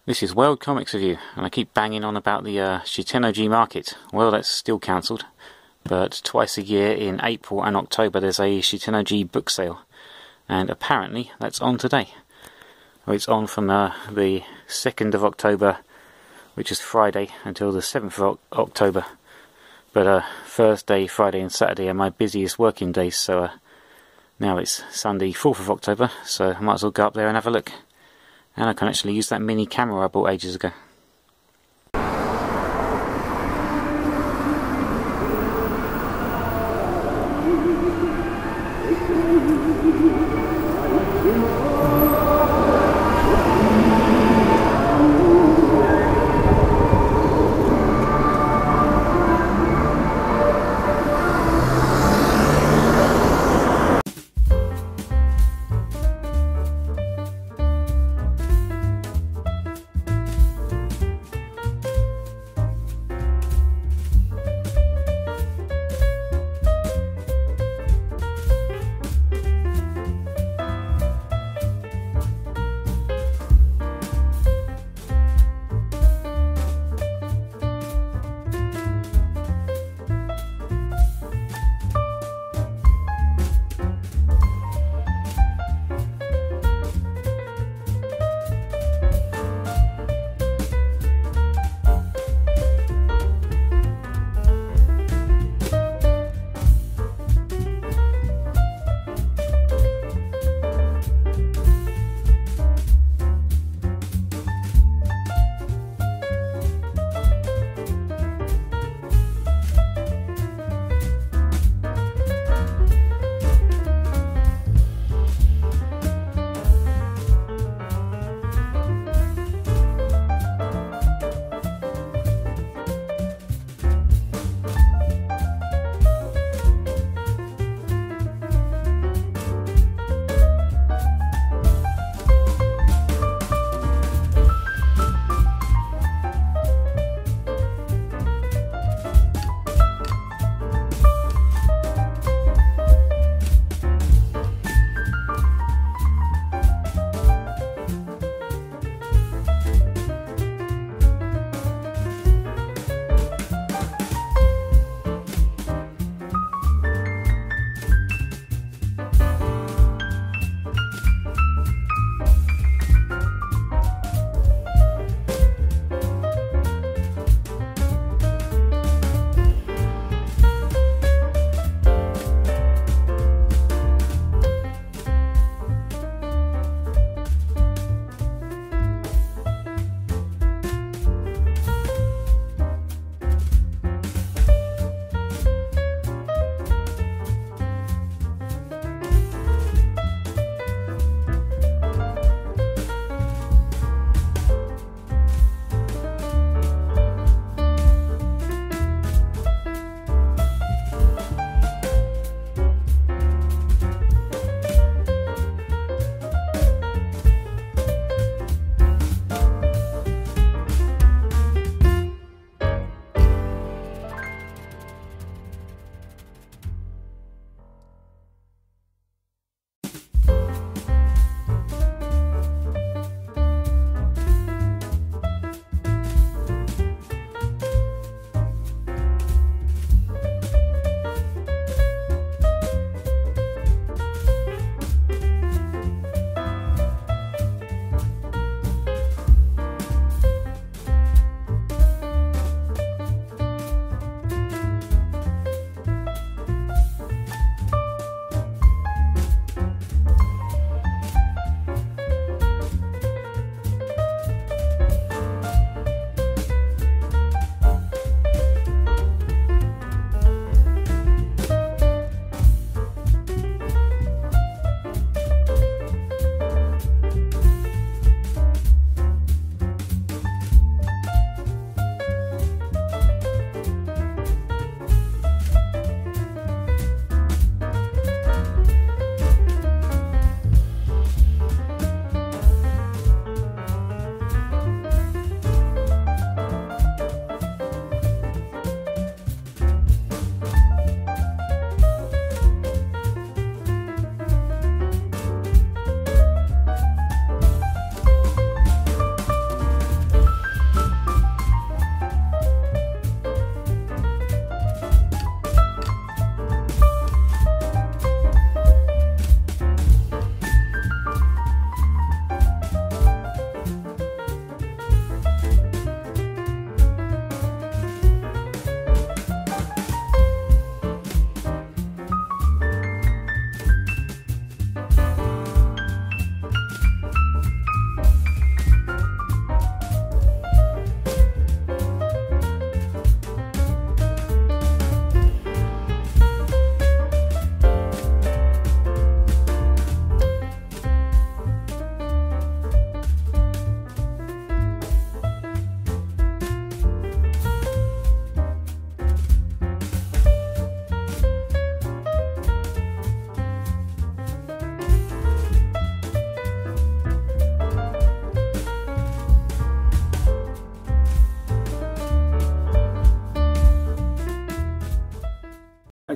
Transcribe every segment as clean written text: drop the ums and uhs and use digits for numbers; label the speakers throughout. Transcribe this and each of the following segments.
Speaker 1: This is World Comics Review, and I keep banging on about the Shitennoji market. Well, that's still cancelled, but twice a year in April and October there's a Shitennoji book sale, and apparently that's on today. Well, it's on from the 2nd of October, which is Friday, until the 7th of October. But Thursday, Friday and Saturday are my busiest working days, so now it's Sunday 4th of October, so I might as well go up there and have a look. And I can actually use that mini camera I bought ages ago.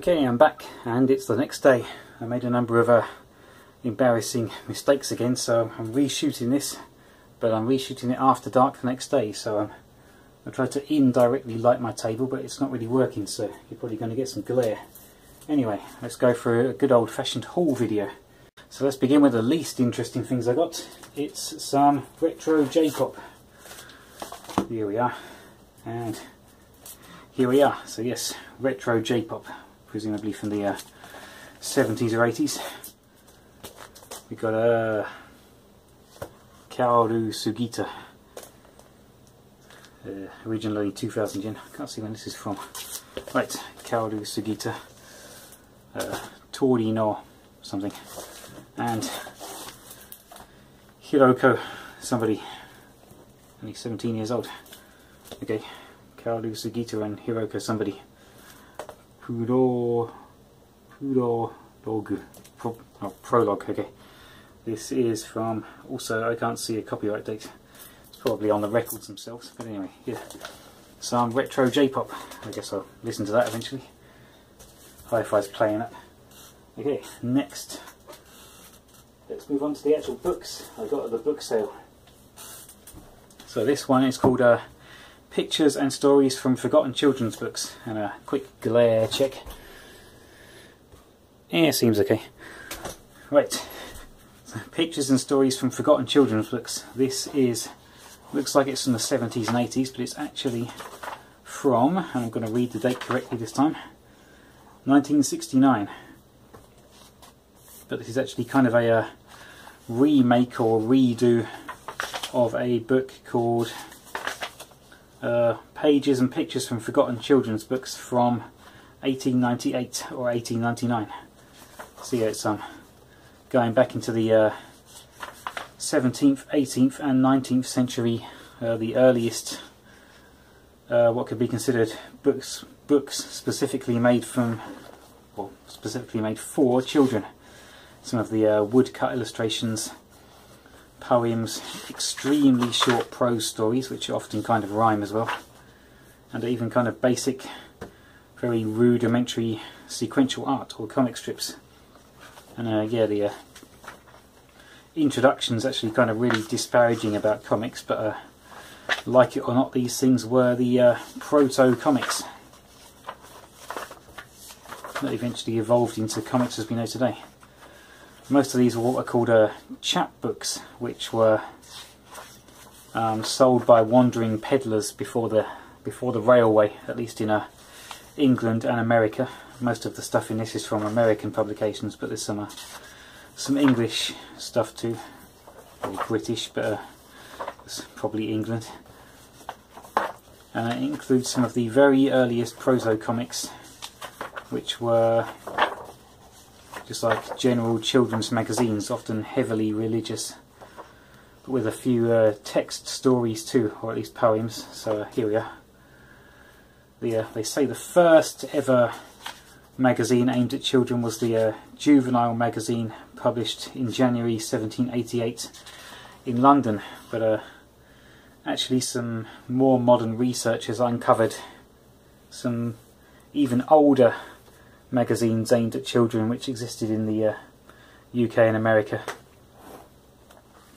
Speaker 1: Okay, I'm back and it's the next day. I made a number of embarrassing mistakes again, so I'm reshooting this, but I'm reshooting it after dark the next day, so I tried to indirectly light my table, but it's not really working, so you're probably going to get some glare. Anyway, let's go for a good old-fashioned haul video. So let's begin with the least interesting things I got. It's some retro J-pop. Here we are, and here we are. So yes, retro J-pop, presumably from the 70s or 80s. We got a Kaoru Sugita, originally 2,000 yen. I can't see when this is from. Right, Kaoru Sugita, Tori no something, and Hiroko somebody, only 17 years old. Okay, Kaoru Sugita and Hiroko somebody. Puro Dogu. Prologue, okay. This is from, also I can't see a copyright date. It's probably on the records themselves, but anyway, yeah. Some retro J-pop. I guess I'll listen to that eventually. Hi-Fi's playing it. Okay, next. Let's move on to the actual books I got at the book sale. So this one is called Pictures and Stories from Forgotten Children's Books, and a quick glare check. Yeah, seems okay. Right, so Pictures and Stories from Forgotten Children's Books. This is, looks like it's from the 70s and 80s, but it's actually from, and I'm going to read the date correctly this time, 1969. But this is actually kind of a remake or redo of a book called Pages and Pictures from Forgotten Children's Books from 1898 or 1899. So yeah, it's going back into the 17th, 18th and 19th century, the earliest what could be considered books specifically made from, or specifically made for children. Some of the woodcut illustrations, poems, extremely short prose stories, which often kind of rhyme as well, and even kind of basic, very rudimentary sequential art or comic strips. And yeah, the introduction's actually kind of really disparaging about comics, but like it or not, these things were the proto-comics that eventually evolved into comics as we know today. Most of these were what are called chapbooks, which were sold by wandering peddlers before the railway, at least in England and America. Most of the stuff in this is from American publications, but there's some English stuff too, or British, but it's probably England. And it includes some of the very earliest proto-comics, which were just like general children's magazines, often heavily religious, but with a few text stories too, or at least poems. So here we are. They say the first ever magazine aimed at children was the Juvenile magazine, published in January 1788 in London, but actually some more modern research has uncovered some even older magazines aimed at children which existed in the UK and America.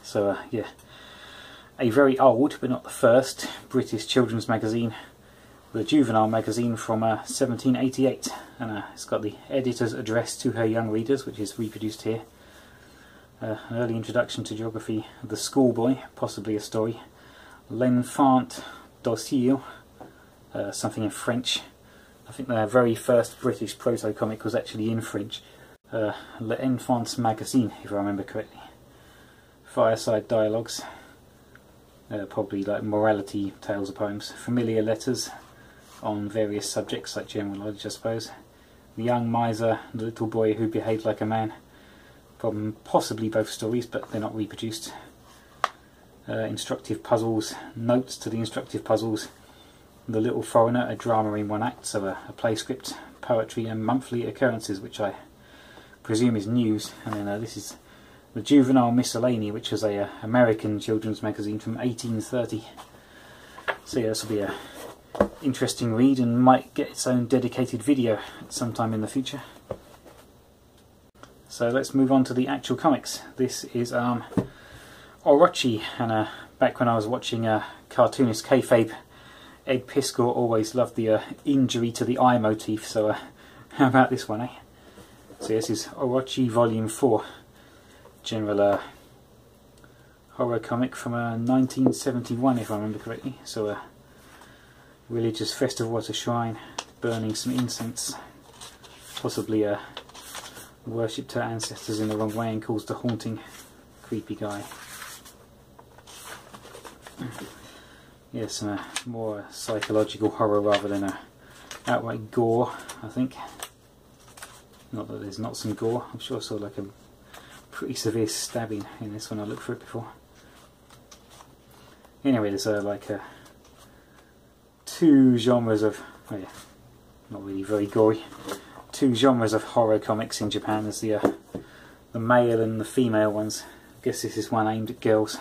Speaker 1: So yeah, a very old but not the first British children's magazine, the Juvenile magazine from 1788, and it's got the editor's address to her young readers, which is reproduced here. An early introduction to geography of the schoolboy, possibly a story. L'enfant docile, something in French. I think the very first British proto-comic was actually in French. L'Enfant's Magazine, if I remember correctly. Fireside dialogues, probably like morality tales or poems. Familiar letters on various subjects like general knowledge, I suppose. The Young Miser, The Little Boy Who Behaved Like a Man. Possibly both stories, but they're not reproduced. Instructive puzzles, notes to the instructive puzzles. The Little Foreigner, a drama in one act, so a play script, poetry and monthly occurrences, which I presume is news. And then this is the Juvenile Miscellany, which was a American children's magazine from 1830. So yeah, this will be interesting read and might get its own dedicated video at some time in the future. So let's move on to the actual comics. This is Orochi, and back when I was watching cartoonist kayfabe, Ed Piskor always loved the injury to the eye motif, so how about this one, eh? So this is Orochi Volume 4, general horror comic from 1971 if I remember correctly. So a religious festival at a shrine, burning some incense, possibly worshipped her ancestors in the wrong way and caused a haunting, creepy guy. Yes, some more psychological horror rather than outright gore, I think. Not that there's not some gore. I'm sure I saw like a pretty severe stabbing in this when I looked for it before. Anyway, there's like two genres of, oh yeah, not really very gory, two genres of horror comics in Japan. There's the male and the female ones. I guess this is one aimed at girls.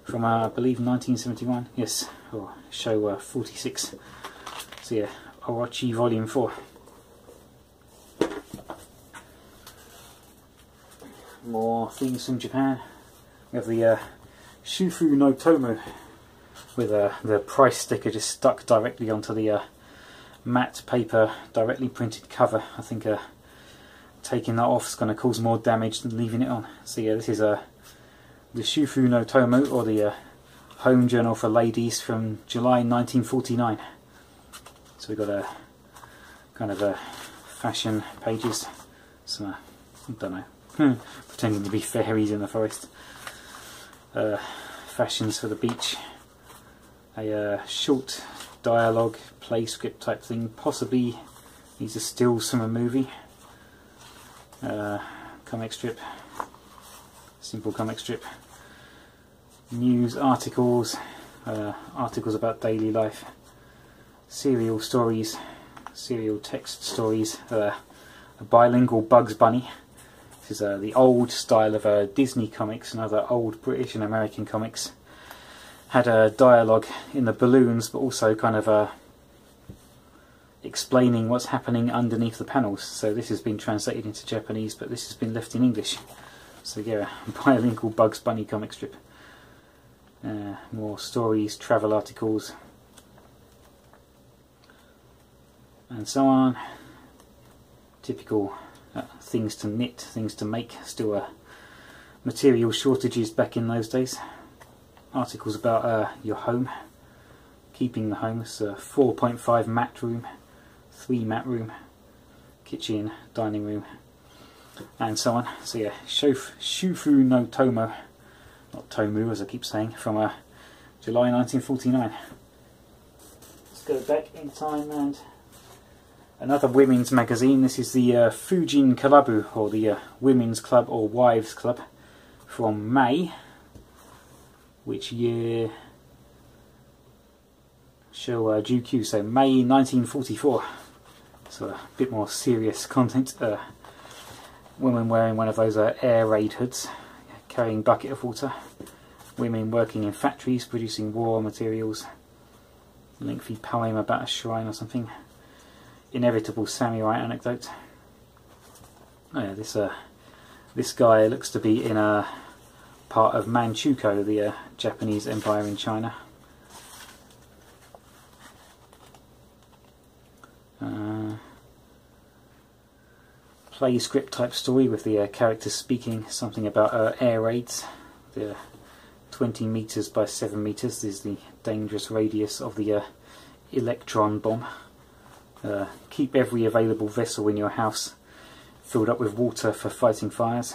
Speaker 1: From I believe 1971, yes, or show 46. So yeah, Orochi Volume 4. More things from Japan. We have the Shufu no Tomu, with the price sticker just stuck directly onto the matte paper, directly printed cover. I think taking that off is going to cause more damage than leaving it on. So yeah, this is the Shufu no Tomu, or the Home Journal for Ladies, from July 1949. So we've got a kind of fashion pages, some I don't know, pretending to be fairies in the forest, fashions for the beach, a short dialogue play script type thing, possibly these are stills from a movie, comic strip, simple comic strip, news articles, articles about daily life, serial stories, serial text stories, a bilingual Bugs Bunny. This is the old style of Disney comics and other old British and American comics. Had a dialogue in the balloons, but also kind of explaining what's happening underneath the panels. So this has been translated into Japanese, but this has been left in English. So yeah, a bilingual Bugs Bunny comic strip. More stories, travel articles, and so on. Typical things to knit, things to make. Still material shortages back in those days. Articles about your home, keeping the home. It's a 4.5 mat room, 3 mat room, kitchen, dining room, and so on. So yeah, Shufu no Tomo, not Tomu as I keep saying, from July 1949. Let's go back in time, and another women's magazine. This is the Fujin Clubu, or the Women's Club or Wives Club, from May. Which year? Show Jukyu, so May 1944. So a bit more serious content. Women wearing one of those air raid hoods, carrying a bucket of water. Women working in factories producing war materials. Lengthy poem about a shrine or something. Inevitable samurai anecdote. Oh yeah, this guy looks to be in a part of Manchukuo, the Japanese Empire in China. Play script type story with the characters speaking something about air raids. The 20 meters by 7 meters is the dangerous radius of the electron bomb. Keep every available vessel in your house filled up with water for fighting fires.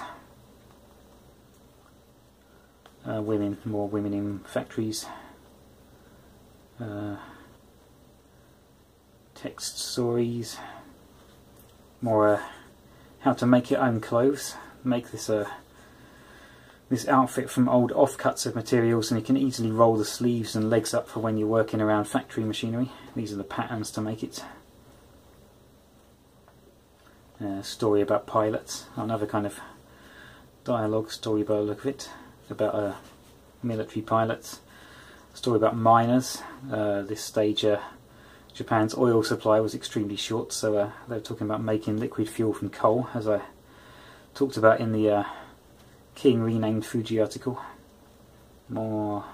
Speaker 1: More women in factories. Text stories. More how to make your own clothes. Make this this outfit from old offcuts of materials, and you can easily roll the sleeves and legs up for when you're working around factory machinery. These are the patterns to make it. Story about pilots. Another kind of dialogue story by the look of it, about military pilots. Story about miners. This stage Japan's oil supply was extremely short, so they were talking about making liquid fuel from coal, as I talked about in the King Renamed Fuji article. More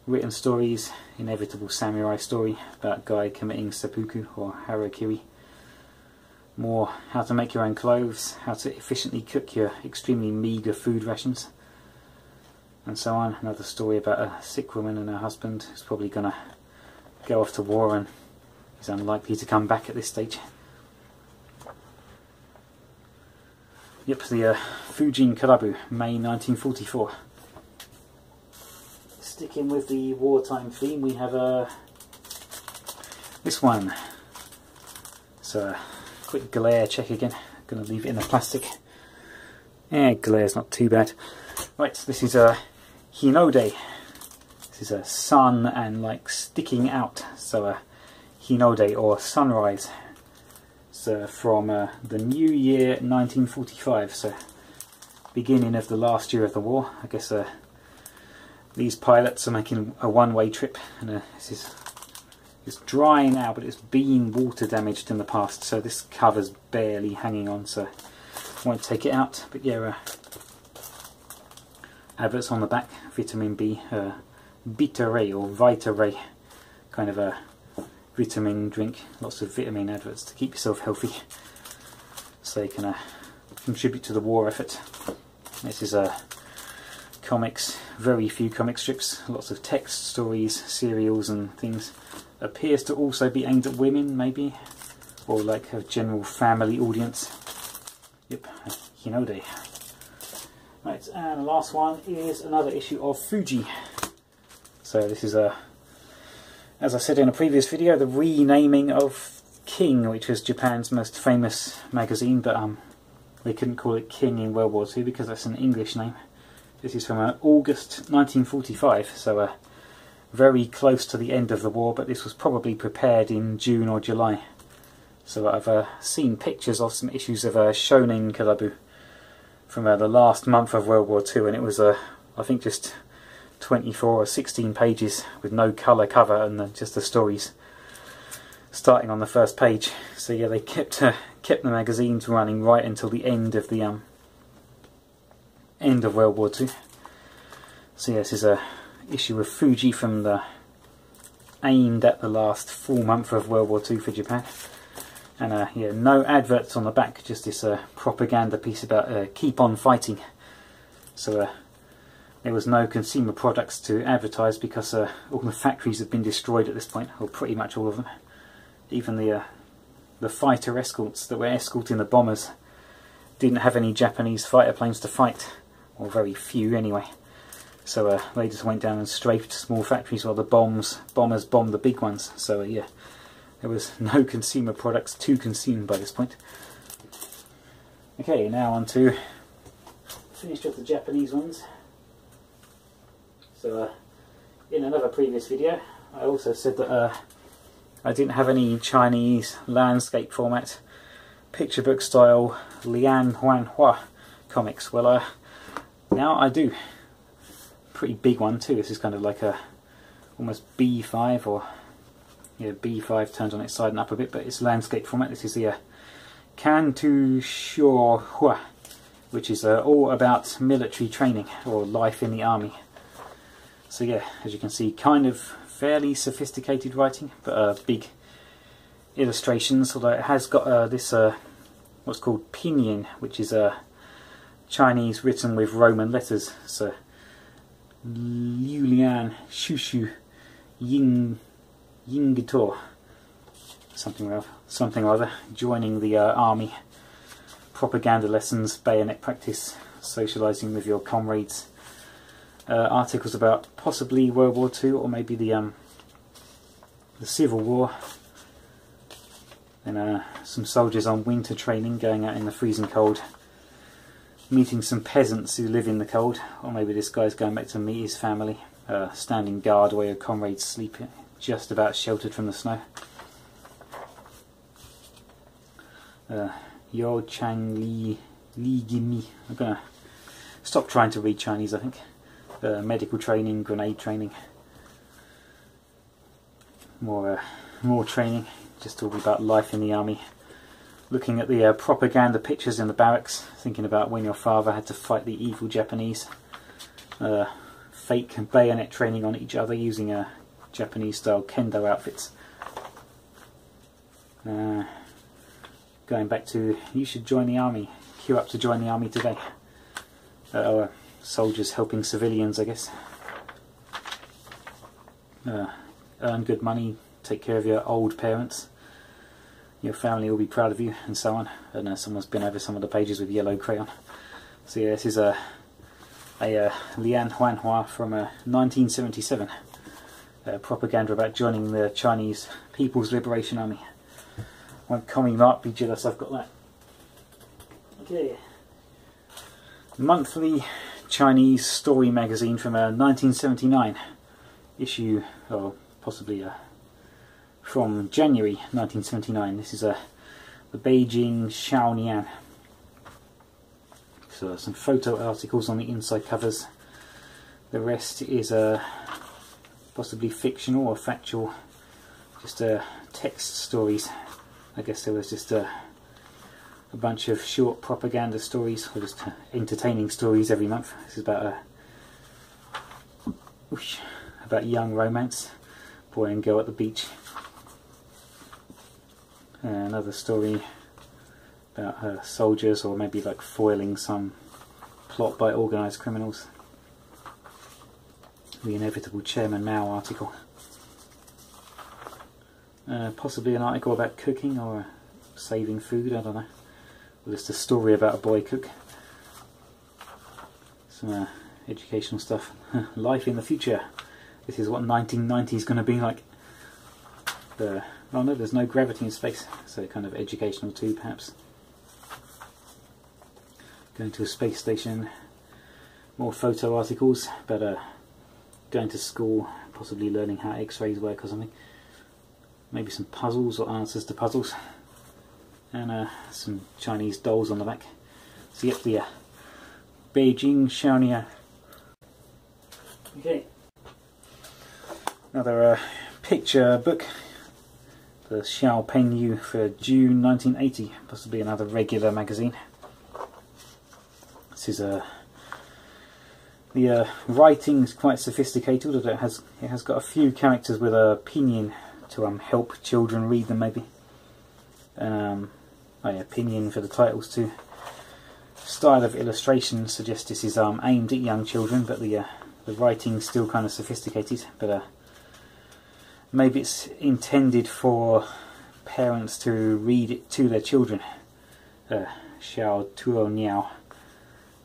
Speaker 1: written stories, inevitable samurai story about guy committing seppuku or harakiri. More how to make your own clothes, how to efficiently cook your extremely meagre food rations, and so on. Another story about a sick woman and her husband who's probably going to go off to war and is unlikely to come back at this stage. Yep, the Fujin Karabu, May 1944. Sticking with the wartime theme, we have this one. So a quick glare check again. I'm going to leave it in the plastic. Yeah, glare's not too bad. Right, this is a Hinode. This is a sun and like sticking out. So Hinode or sunrise. So from the new year 1945. So beginning of the last year of the war. I guess these pilots are making a one-way trip, and it's dry now, but it's been water damaged in the past, so this cover's barely hanging on, so I won't take it out. But yeah, adverts on the back: vitamin B, Vita-Ray or Vita-Ray, kind of a vitamin drink. Lots of vitamin adverts to keep yourself healthy, so you can contribute to the war effort. This is comics, very few comic strips, lots of text, stories, serials and things. Appears to also be aimed at women, maybe, or like a general family audience. Yep, Hinode. Right, and the last one is another issue of Fuji. So this is as I said in a previous video, the renaming of King, which was Japan's most famous magazine, but they couldn't call it King in World War II because that's an English name. This is from August 1945, so very close to the end of the war, but this was probably prepared in June or July. So I've seen pictures of some issues of Shonen Karabu from the last month of World War II, and it was I think just 24 or 16 pages with no colour cover and just the stories starting on the first page. So yeah, they kept the magazines running right until the end of the end of World War II. So yeah, this is a issue of Fuji from the aimed at the last full month of World War II for Japan. And yeah, no adverts on the back, just this propaganda piece about keep on fighting. So there was no consumer products to advertise because all the factories have been destroyed at this point, or pretty much all of them. Even the fighter escorts that were escorting the bombers didn't have any Japanese fighter planes to fight, or very few anyway. So they just went down and strafed small factories while the bombers bombed the big ones. So yeah, there was no consumer products to consume by this point. Okay, now on to finished off the Japanese ones. So in another previous video I also said that I didn't have any Chinese landscape format picture book style Lian Huanhua comics. Well now I do. Pretty big one too. This is kind of like a almost B5, or yeah, B5 turned on its side and up a bit, but it's landscape format. This is the Kantu Shohua, which is all about military training or life in the army. So yeah, as you can see, kind of fairly sophisticated writing, but big illustrations. Although it has got this what's called pinyin, which is Chinese written with Roman letters. So Liulian Shushu Yingito, something or other, joining the army, propaganda lessons, bayonet practice, socialising with your comrades, articles about possibly World War II or maybe the Civil War, and some soldiers on winter training going out in the freezing cold, meeting some peasants who live in the cold, or maybe this guy's going back to meet his family, standing guard while your comrades sleep just about sheltered from the snow. Yo Chang Li Gimi. I'm gonna stop trying to read Chinese, I think. Medical training, grenade training. More more training, just talking about life in the army. Looking at the propaganda pictures in the barracks, thinking about when your father had to fight the evil Japanese. Fake bayonet training on each other using Japanese style kendo outfits. Going back to, you should join the army, queue up to join the army today. Soldiers helping civilians, I guess. Earn good money, take care of your old parents. Your family will be proud of you, and so on. I don't know, someone's been over some of the pages with yellow crayon. So yeah, this is a Lian Huanhua from 1977. Propaganda about joining the Chinese People's Liberation Army. One commie might be jealous I've got that. Okay. Monthly Chinese Story magazine from 1979 issue, or possibly from January 1979. This is the Beijing Xiaonian. So some photo articles on the inside covers. The rest is possibly fictional or factual, just text stories. I guess there was just a bunch of short propaganda stories, or just entertaining stories every month. This is about young romance, boy and girl at the beach. Another story about soldiers, or maybe like foiling some plot by organised criminals. The inevitable Chairman Mao article. Possibly an article about cooking or saving food, I don't know. Or just a story about a boy cook. Some educational stuff. Life in the future. This is what 1990 is going to be like. Oh no, there's no gravity in space, so kind of educational too, perhaps. Going to a space station. More photo articles about going to school, possibly learning how X-rays work or something. Maybe some puzzles or answers to puzzles. And some Chinese dolls on the back. So yep, the Beijing Xiaonian. Okay. Another picture book. The Xiao Peng Yu for June 1980. Possibly another regular magazine. This is the writing's quite sophisticated, although it has got a few characters with a pinyin to help children read them, maybe. Oh yeah, pinyin for the titles too. Style of illustration suggests this is aimed at young children, but the writing's still kind of sophisticated. But maybe it's intended for parents to read it to their children. Xiao Tuo Niao.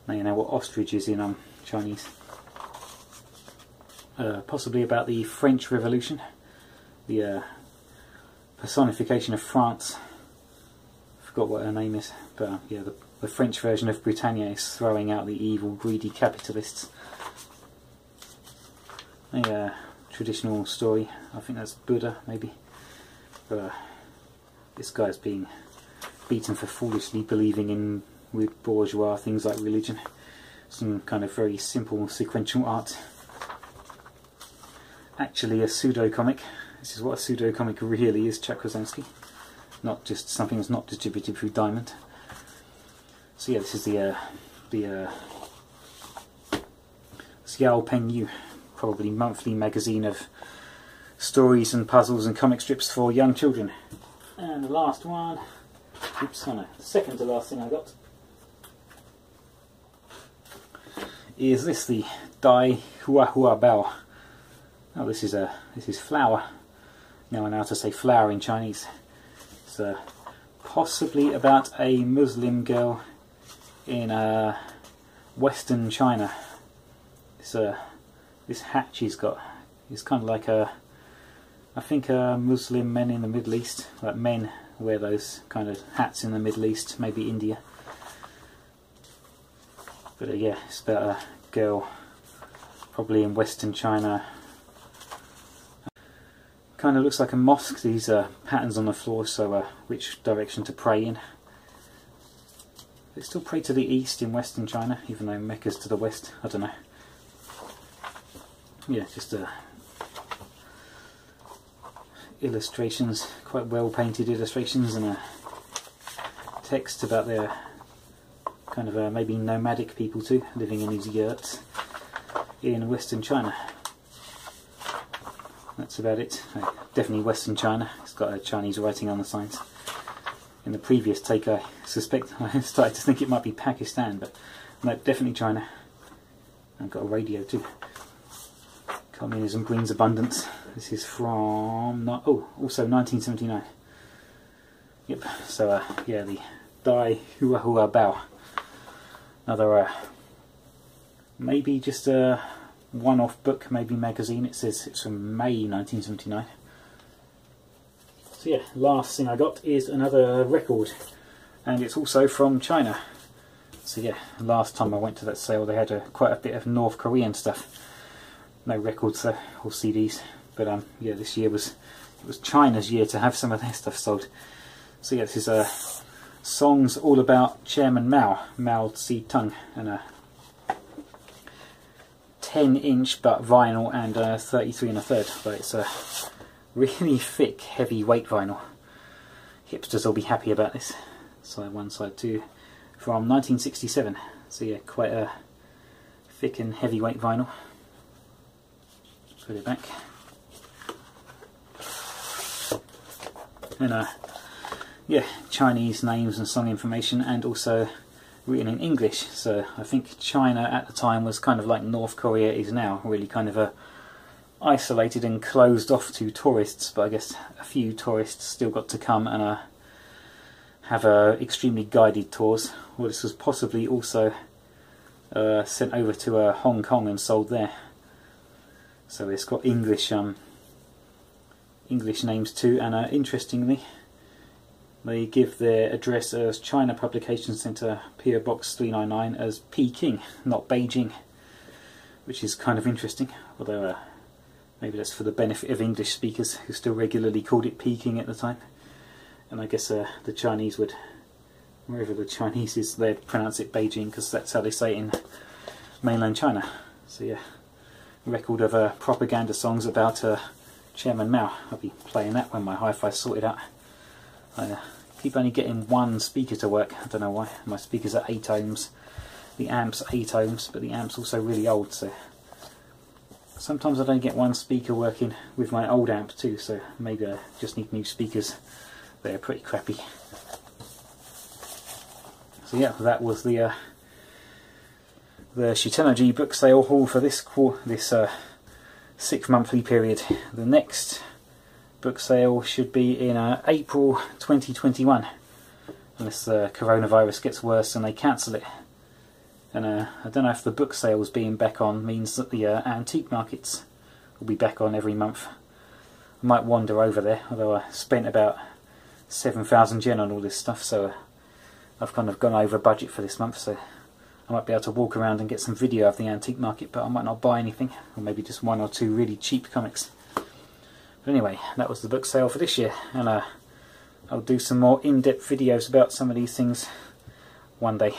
Speaker 1: Now you know what ostrich is in Chinese. Possibly about the French Revolution. The personification of France. I forgot what her name is, but yeah, the French version of Britannia is throwing out the evil, greedy capitalists. A traditional story. I think that's Buddha, maybe. This guy's being beaten for foolishly believing in with bourgeois things like religion. Some kind of very simple sequential art. Actually a pseudo-comic. This is what a pseudo-comic really is, Chuck Krasinski. Not just something that's not distributed through Diamond. So yeah, this is the Xiao Peng Yu, probably monthly magazine of stories and puzzles and comic strips for young children. And the last one, oops, oh no, the second to last thing I got, is this, the Dai Hua Hua Bao. Oh, this is flower. Now I know how to say flower in Chinese. It's possibly about a Muslim girl in Western China. This hat she's got is kind of like I think Muslim men in the Middle East, like men wear those kind of hats in the Middle East, maybe India. But yeah, it's about a girl probably in Western China. Kind of looks like a mosque, these patterns on the floor, so which direction to pray in. They still pray to the east in Western China, even though Mecca's to the west, I don't know. Yeah, just illustrations, quite well painted illustrations, and a text about their kind of maybe nomadic people too, living in these yurts in Western China. That's about it. Definitely Western China. It's got Chinese writing on the signs. In the previous take I started to think it might be Pakistan, but no, definitely China. I've got a radio too. Communism brings abundance. This is from, also 1979. Yep, so yeah, the Dai Hua Hua Bao. Another, maybe just a one-off book, maybe magazine. It says it's from May 1979. So yeah, last thing I got is another record, and it's also from China. So yeah, last time I went to that sale they had quite a bit of North Korean stuff. No records though, or CDs. But yeah, this year it was China's year to have some of their stuff sold. So yeah, this is songs all about Chairman Mao, Mao Zedong, and a 10-inch but vinyl and 33 1/3. But it's a really thick, heavy weight vinyl. Hipsters will be happy about this. Side 1, side 2, from 1967. So yeah, quite a thick and heavyweight vinyl. Put it back. And yeah, Chinese names and song information, and also written in English. So I think China at the time was kind of like North Korea is now, really kind of isolated and closed off to tourists. But I guess a few tourists still got to come and have extremely guided tours. Well, this was possibly also sent over to Hong Kong and sold there. So it's got English names too, and interestingly, they give their address as China Publication Center, PO Box 399, as Peking, not Beijing, which is kind of interesting. Although maybe that's for the benefit of English speakers who still regularly called it Peking at the time. And I guess the Chinese would, wherever the Chinese is, they'd pronounce it Beijing because that's how they say it in mainland China. So yeah, record of propaganda songs about Chairman Mao. I'll be playing that when my hi-fi's sorted out. I keep only getting one speaker to work. I don't know why. My speakers are 8 ohms. The amp's 8 ohms, but the amp's also really old, so sometimes I don't get one speaker working with my old amp too, so maybe I just need new speakers. They're pretty crappy. So yeah, that was the Shitennoji book sale haul for this 6 monthly period. The next book sale should be in April 2021, unless the coronavirus gets worse and they cancel it. And I don't know if the book sales being back on means that the antique markets will be back on every month. I might wander over there, although I spent about 7,000 yen on all this stuff, so I've kind of gone over budget for this month, so I might be able to walk around and get some video of the antique market, but I might not buy anything, or maybe just 1 or 2 really cheap comics. But anyway, that was the book sale for this year, and I'll do some more in-depth videos about some of these things one day.